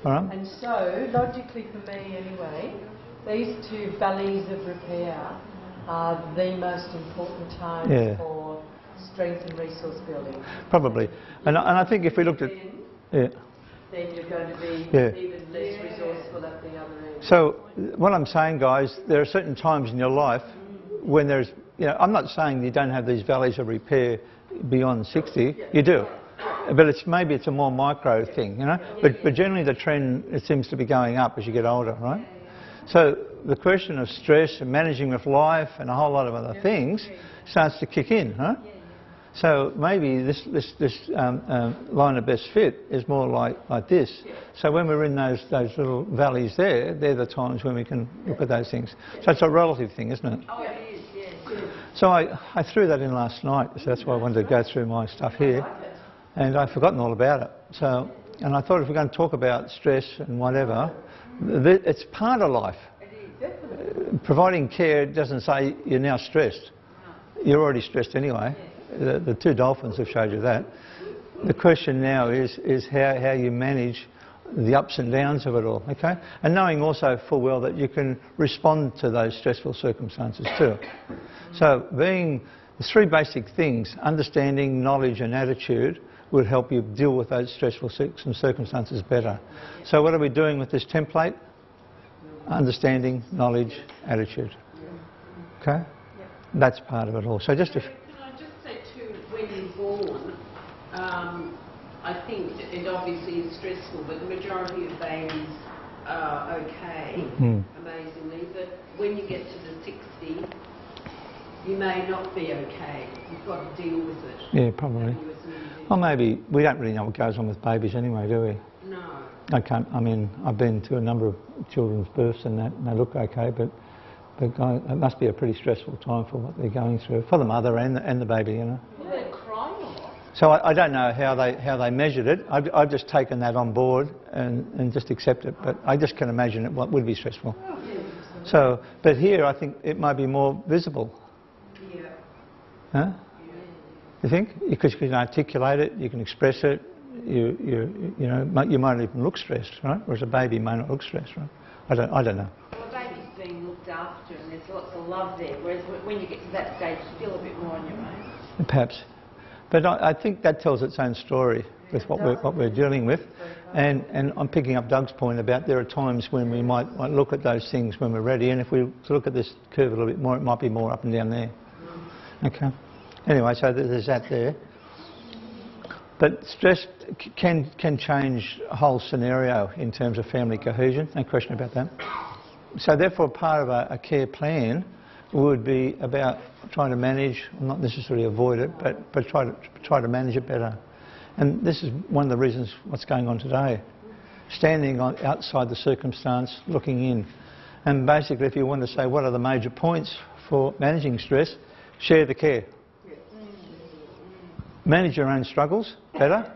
All right? And so, logically for me anyway, these two valleys of repair are the most important times for strength and resource building. Probably. And I think if we looked at... Then you're going to be even less resourceful at the other end. So what I'm saying, guys, there are certain times in your life when there's... I'm not saying you don't have these valleys of repair beyond 60. You do. But maybe it's a more micro thing, But generally the trend, it seems to be going up as you get older, right? So the question of stress and managing with life and a whole lot of other things starts to kick in, huh? So maybe this line of best fit is more like this. So when we're in those little valleys there, they're the times when we can look at those things. So it's a relative thing, isn't it? Oh, it is, yes. So I threw that in last night, so that's why I wanted to go through my stuff here. And I've forgotten all about it. So, and I thought if we're going to talk about stress and whatever, it's part of life. Providing care doesn't say you're now stressed. You're already stressed anyway. The two dolphins have showed you that. The question now is how you manage the ups and downs of it all, okay? And knowing also full well that you can respond to those stressful circumstances too. So the three basic things, understanding, knowledge and attitude, will help you deal with those stressful circumstances better. So what are we doing with this template? Understanding, knowledge, attitude. Okay? That's part of it all. So just Can I just say too, when you're born, I think it obviously is stressful, but the majority of babies are okay, amazingly. But when you get to the 60, you may not be okay. You've got to deal with it. Yeah, probably. Well, maybe we don't really know what goes on with babies anyway, do we? No. I mean, I've been to a number of children's births and they look okay, but it must be a pretty stressful time for what they're going through, for the mother and the baby, Well, they cry a lot. So I don't know how they measured it. I've just taken that on board and just accept it. But I just can imagine it would be stressful. So, but here I think it might be more visible. Yeah. Huh? You think? Because you can articulate it, you can express it. You might even look stressed, right? Whereas a baby may not look stressed, right? I don't know. Well, a baby's being looked after and there's lots of love there, whereas when you get to that stage, you feel a bit more on your own. Perhaps. But I think that tells its own story with what we're dealing with. And I'm picking up Doug's point about there are times when we might look at those things when we're ready, and if we look at this curve a little bit more, it might be more up and down there. Okay. Anyway, so there's that there. But stress can change a whole scenario in terms of family cohesion, no question about that. So therefore part of a care plan would be about trying to manage, not necessarily avoid it, but try to manage it better. And this is one of the reasons what's going on today. Standing outside the circumstance, looking in. And basically if you want to say what are the major points for managing stress, share the care. Manage your own struggles better.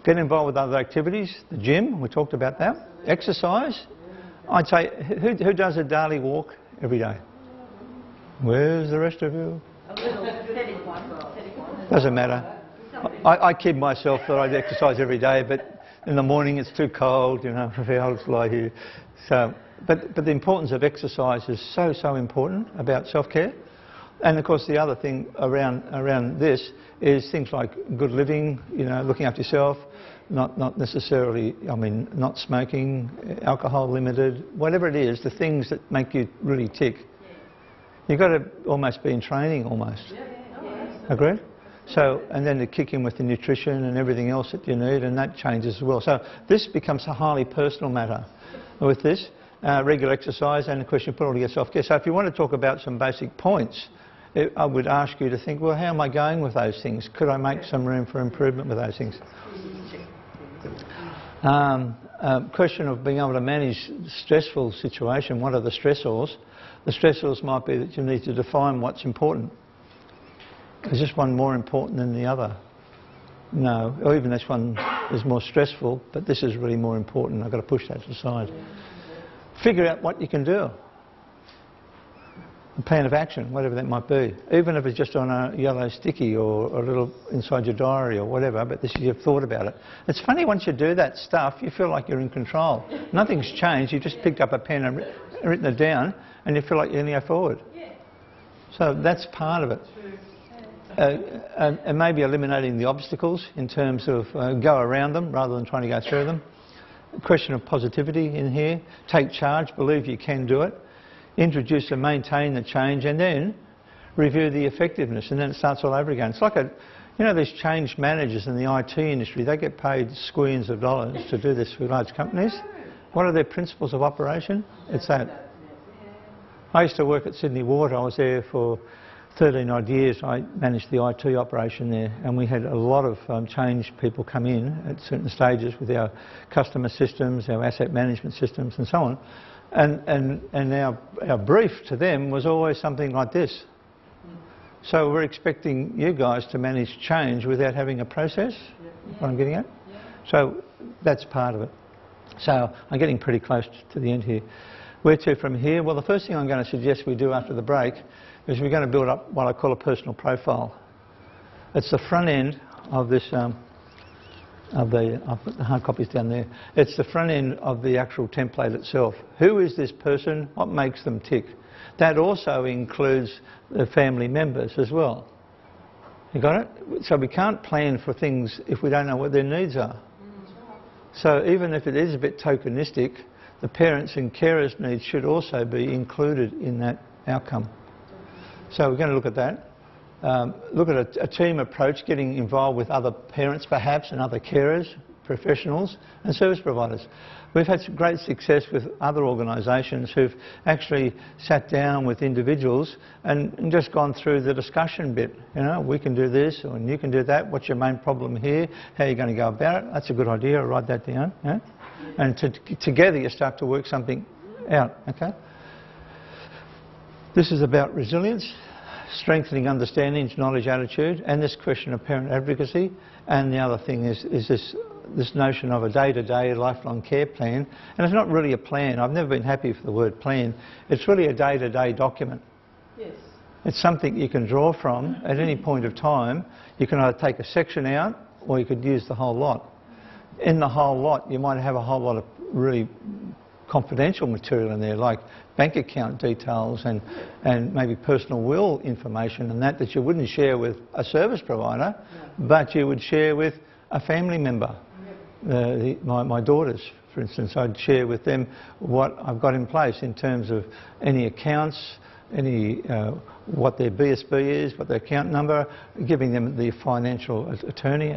Get involved with other activities, the gym, we talked about that. Exercise. I'd say, who does a daily walk every day? Where's the rest of you? A little pathetic one. Doesn't matter. I kid myself that I exercise every day, but in the morning it's too cold, you know, I'll just lie here. So, but the importance of exercise is so important about self-care. And of course the other thing around this is things like good living, you know, looking after yourself, not necessarily, I mean, not smoking, alcohol limited, whatever it is, the things that make you really tick. You've got to almost be in training almost. Agreed? So, and then to kick in with the nutrition and everything else that you need, and that changes as well. So this becomes a highly personal matter with this. Regular exercise and the question put all together self-care. So if you want to talk about some basic points, I would ask you to think, well, how am I going with those things? Could I make some room for improvement with those things? Question of being able to manage stressful situation. What are the stressors? The stressors might be that you need to define what's important. Is this one more important than the other? No, or even this one is more stressful, but this is really more important. I've got to push that to the side. Figure out what you can do. A plan of action, whatever that might be. Even if it's just on a yellow sticky or a little inside your diary or whatever, but this is, you've thought about it. It's funny, once you do that stuff, you feel like you're in control. Nothing's changed, you just picked up a pen and written it down, and you feel like you're going to go forward. So that's part of it. And maybe eliminating the obstacles in terms of go around them rather than trying to go through them. A question of positivity in here. Take charge, believe you can do it. Introduce and maintain the change, and then review the effectiveness, and then it starts all over again. It's like these change managers in the IT industry, they get paid squillions of dollars to do this for large companies. What are their principles of operation? It's that. I used to work at Sydney Water. I was there for 13 odd years. I managed the IT operation there, and we had a lot of change people come in at certain stages with our customer systems, our asset management systems and so on. And our brief to them was always something like this. So we're expecting you guys to manage change without having a process, what I'm getting at? So that's part of it. So I'm getting pretty close to the end here. Where to from here? Well, the first thing I'm going to suggest we do after the break is we're going to build up what I call a personal profile. It's the front end of this, I've put the hard copies down there. It's the front end of the actual template itself. Who is this person? What makes them tick? That also includes the family members as well. You got it? So we can't plan for things if we don't know what their needs are. So even if it is a bit tokenistic, the parents and carers' needs should also be included in that outcome. So we're going to look at that. Look at a team approach, getting involved with other parents perhaps and other carers, professionals and service providers. We've had some great success with other organisations who've actually sat down with individuals and just gone through the discussion bit. You know, we can do this or you can do that. What's your main problem here? How are you going to go about it? That's a good idea. I'll write that down. Yeah? And together you start to work something out. Okay. This is about resilience. strengthening understanding, knowledge, attitude, and this question of parent advocacy. And the other thing is this notion of a day-to-day lifelong care plan. And it's not really a plan. I've never been happy for the word plan. It's really a day-to-day document. Yes. It's something you can draw from at any point of time. You can either take a section out or you could use the whole lot. In the whole lot, you might have a whole lot of really confidential material in there, like bank account details and maybe personal will information and that you wouldn't share with a service provider, but you would share with a family member. My daughters, for instance, I'd share with them what I've got in place in terms of any accounts, what their BSB is, what their account number, giving them the financial attorney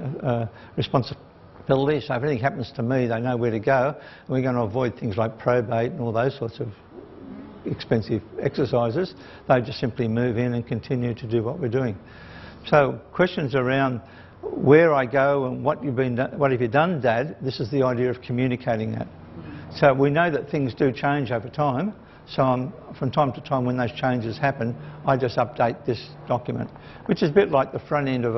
responsibility. So if anything happens to me, they know where to go. And we're going to avoid things like probate and all those sorts of expensive exercises. They just simply move in and continue to do what we're doing. So questions around where I go and what have you done, Dad? This is the idea of communicating that. So we know that things do change over time. So from time to time when those changes happen, I just update this document, which is a bit like the front end of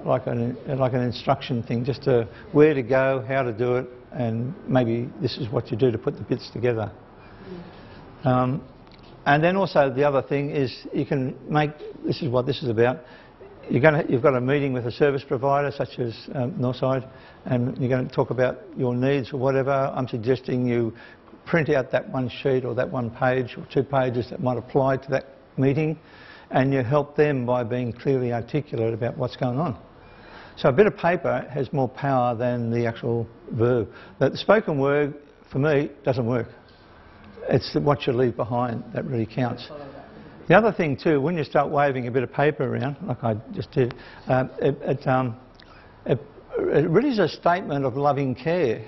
like an instruction thing, just to where to go, how to do it, and maybe this is what you do to put the bits together. And then also the other thing is you can make, this is what this is about, you've got a meeting with a service provider such as Northside, and you're going to talk about your needs or whatever. I'm suggesting you print out that one sheet or that one page or 2 pages that might apply to that meeting, and you help them by being clearly articulate about what's going on. So a bit of paper has more power than the actual verb. But the spoken word, for me, doesn't work. It's what you leave behind that really counts. The other thing too, when you start waving a bit of paper around, like I just did, it really is a statement of loving care.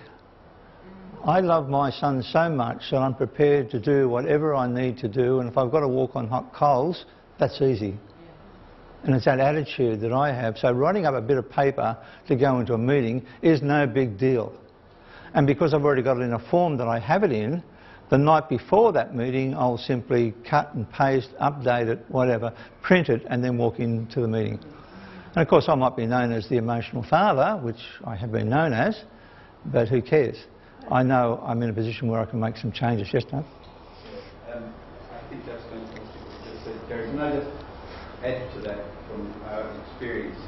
I love my son so much that I'm prepared to do whatever I need to do, and if I've got to walk on hot coals, that's easy. And it's that attitude that I have. So writing up a bit of paper to go into a meeting is no big deal. And because I've already got it in a form that I have it in, the night before that meeting I'll simply cut and paste, update it, whatever, print it and then walk into the meeting. And of course I might be known as the emotional father, which I have been known as, but who cares? I know I'm in a position where I can make some changes. Yes, no? I think that's fantastic what you just said, Gary. Can I just add to that from our experience?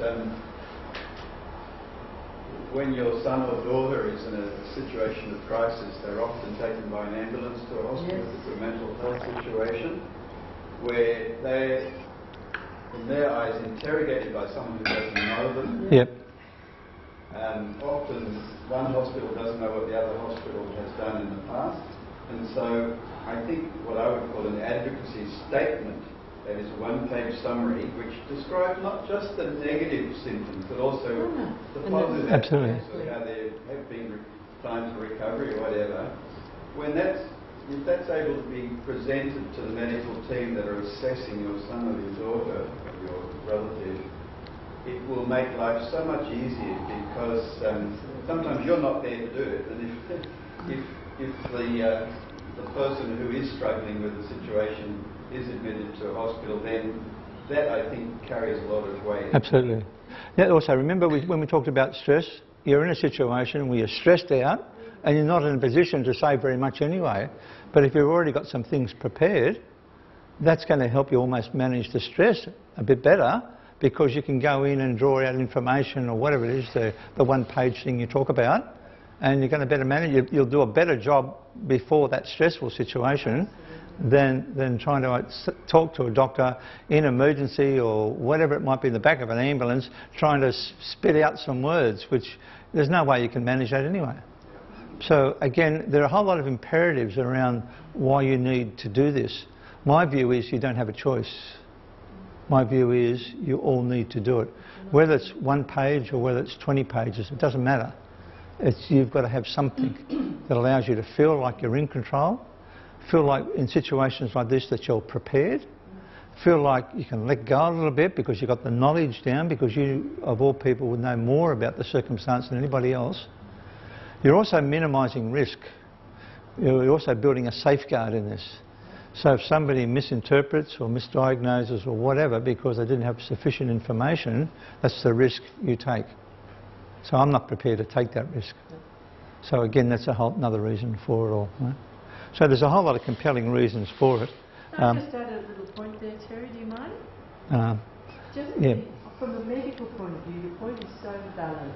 When your son or daughter is in a situation of crisis, they're often taken by an ambulance to a hospital. It's a mental health situation where they're, in their eyes, interrogated by someone who doesn't know them. Yep. Often one hospital doesn't know what the other hospital has done in the past. And so I think what I would call an advocacy statement, that is a one-page summary which describes not just the negative symptoms but also the positive aspects of how they have been times of recovery or whatever. If that's able to be presented to the medical team that are assessing your son or your daughter or your relative, it will make life so much easier because sometimes you're not there to do it, and if the person who is struggling with the situation is admitted to a hospital, then that, I think, carries a lot of weight. Absolutely. Yeah, also, remember when we talked about stress, you're in a situation where you're stressed out and you're not in a position to say very much anyway. But if you've already got some things prepared, that's going to help you almost manage the stress a bit better, because you can go in and draw out information or whatever it is, the one-page thing you talk about, and you're going to better manage it. You'll do a better job before that stressful situation than trying to talk to a doctor in emergency or whatever it might be in the back of an ambulance, trying to spit out some words, which there's no way you can manage that anyway. So again, there are a whole lot of imperatives around why you need to do this. My view is you don't have a choice. My view is you all need to do it. Whether it's 1 page or whether it's 20 pages, it doesn't matter. You've got to have something that allows you to feel like you're in control, feel like in situations like this that you're prepared, feel like you can let go a little bit because you've got the knowledge down, because you, of all people, would know more about the circumstance than anybody else. You're also minimising risk. You're also building a safeguard in this. So if somebody misinterprets or misdiagnoses or whatever because they didn't have sufficient information, that's the risk you take. So I'm not prepared to take that risk. So again, that's another reason for it all. Right? So there's a whole lot of compelling reasons for it. Can I just add a little point there, Terry, do you mind? Yeah. From a medical point of view, your point is so valid,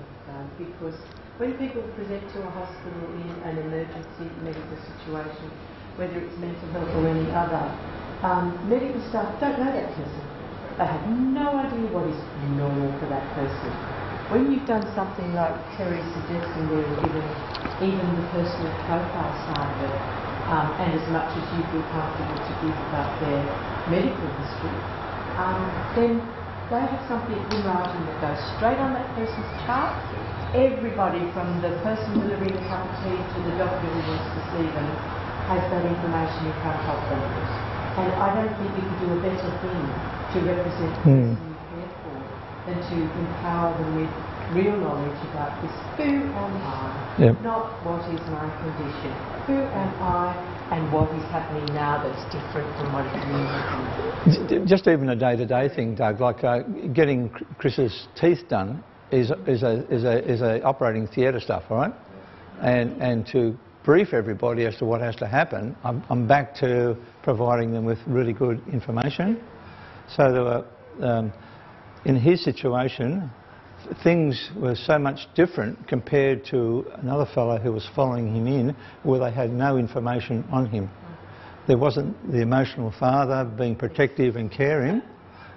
because when people present to a hospital in an emergency medical situation, whether it's mental health or any other, medical staff don't know that person. They have no idea what is normal for that person. When you've done something like Terry's suggesting there, given even the personal profile side of it, and as much as you feel comfortable to give about their medical history, then they have something in writing that goes straight on that person's chart. Everybody, from the person delivering a cup of tea to the doctor who wants to see them, has that information in front of them. And I don't think you could do a better thing to represent the person you care for than to empower them with real knowledge about this. Who am I? Yep. Not what is my condition. Who am I and what is happening now that's different from what has been happening? Just even a day-to-day thing, Doug, like getting Chris's teeth done is a operating theatre stuff, all right? And to brief everybody as to what has to happen, I'm back to providing them with really good information. So there were, in his situation, things were so much different compared to another fellow who was following him in, where they had no information on him. There wasn't the emotional father being protective and caring.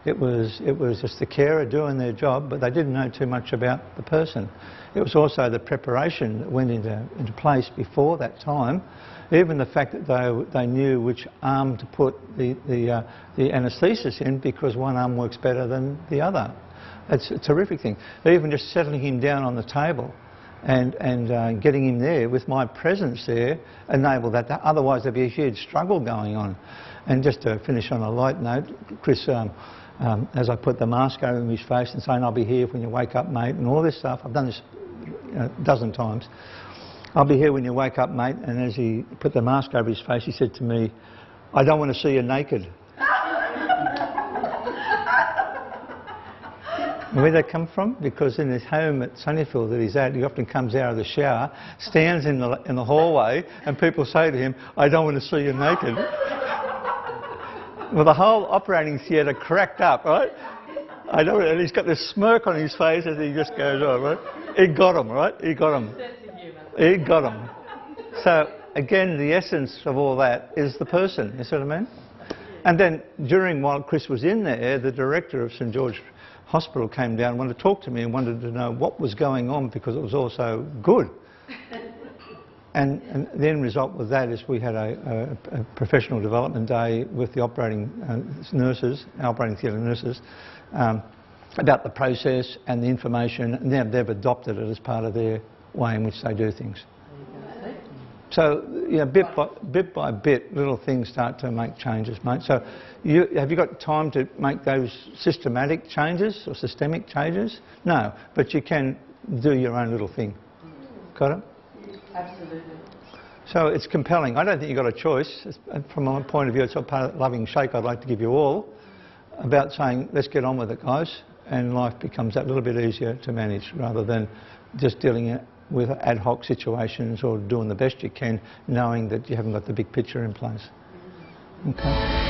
It was just the carer doing their job, but they didn't know too much about the person. It was also the preparation that went into place before that time. Even the fact that they knew which arm to put the anaesthesis in, because one arm works better than the other. It's a terrific thing. Even just settling him down on the table and getting him there with my presence there enabled that. Otherwise there'd be a huge struggle going on. And just to finish on a light note, Chris, as I put the mask over his face and saying, "I'll be here when you wake up, mate," and all this stuff, I've done this a dozen times. "I'll be here when you wake up, mate," and as he put the mask over his face, he said to me, "I don't want to see you naked." Where'd that come from? Because in his home at Sunnyfield that he's at, he often comes out of the shower, stands in the hallway, and people say to him, "I don't want to see you naked." Well, the whole operating theatre cracked up, right? And he's got this smirk on his face as he just goes on, right? It got him, right? He got him. It got him. So again, the essence of all that is the person. You see what I mean? And then while Chris was in there, the director of St George Hospital came down and wanted to talk to me and wanted to know what was going on, because it was all so good. And the end result with that is we had a professional development day with the operating nurses, operating theatre nurses, about the process and the information, and they've adopted it as part of their way in which they do things. So, you know, bit by bit, little things start to make changes, mate. So, have you got time to make those systematic changes or systemic changes? No, but you can do your own little thing. Got it? Absolutely. So it's compelling. I don't think you've got a choice. From my point of view, it's a part of that loving shake I'd like to give you all, about saying, let's get on with it, guys, and life becomes that little bit easier to manage, rather than just dealing with ad hoc situations or doing the best you can, knowing that you haven't got the big picture in place. Okay.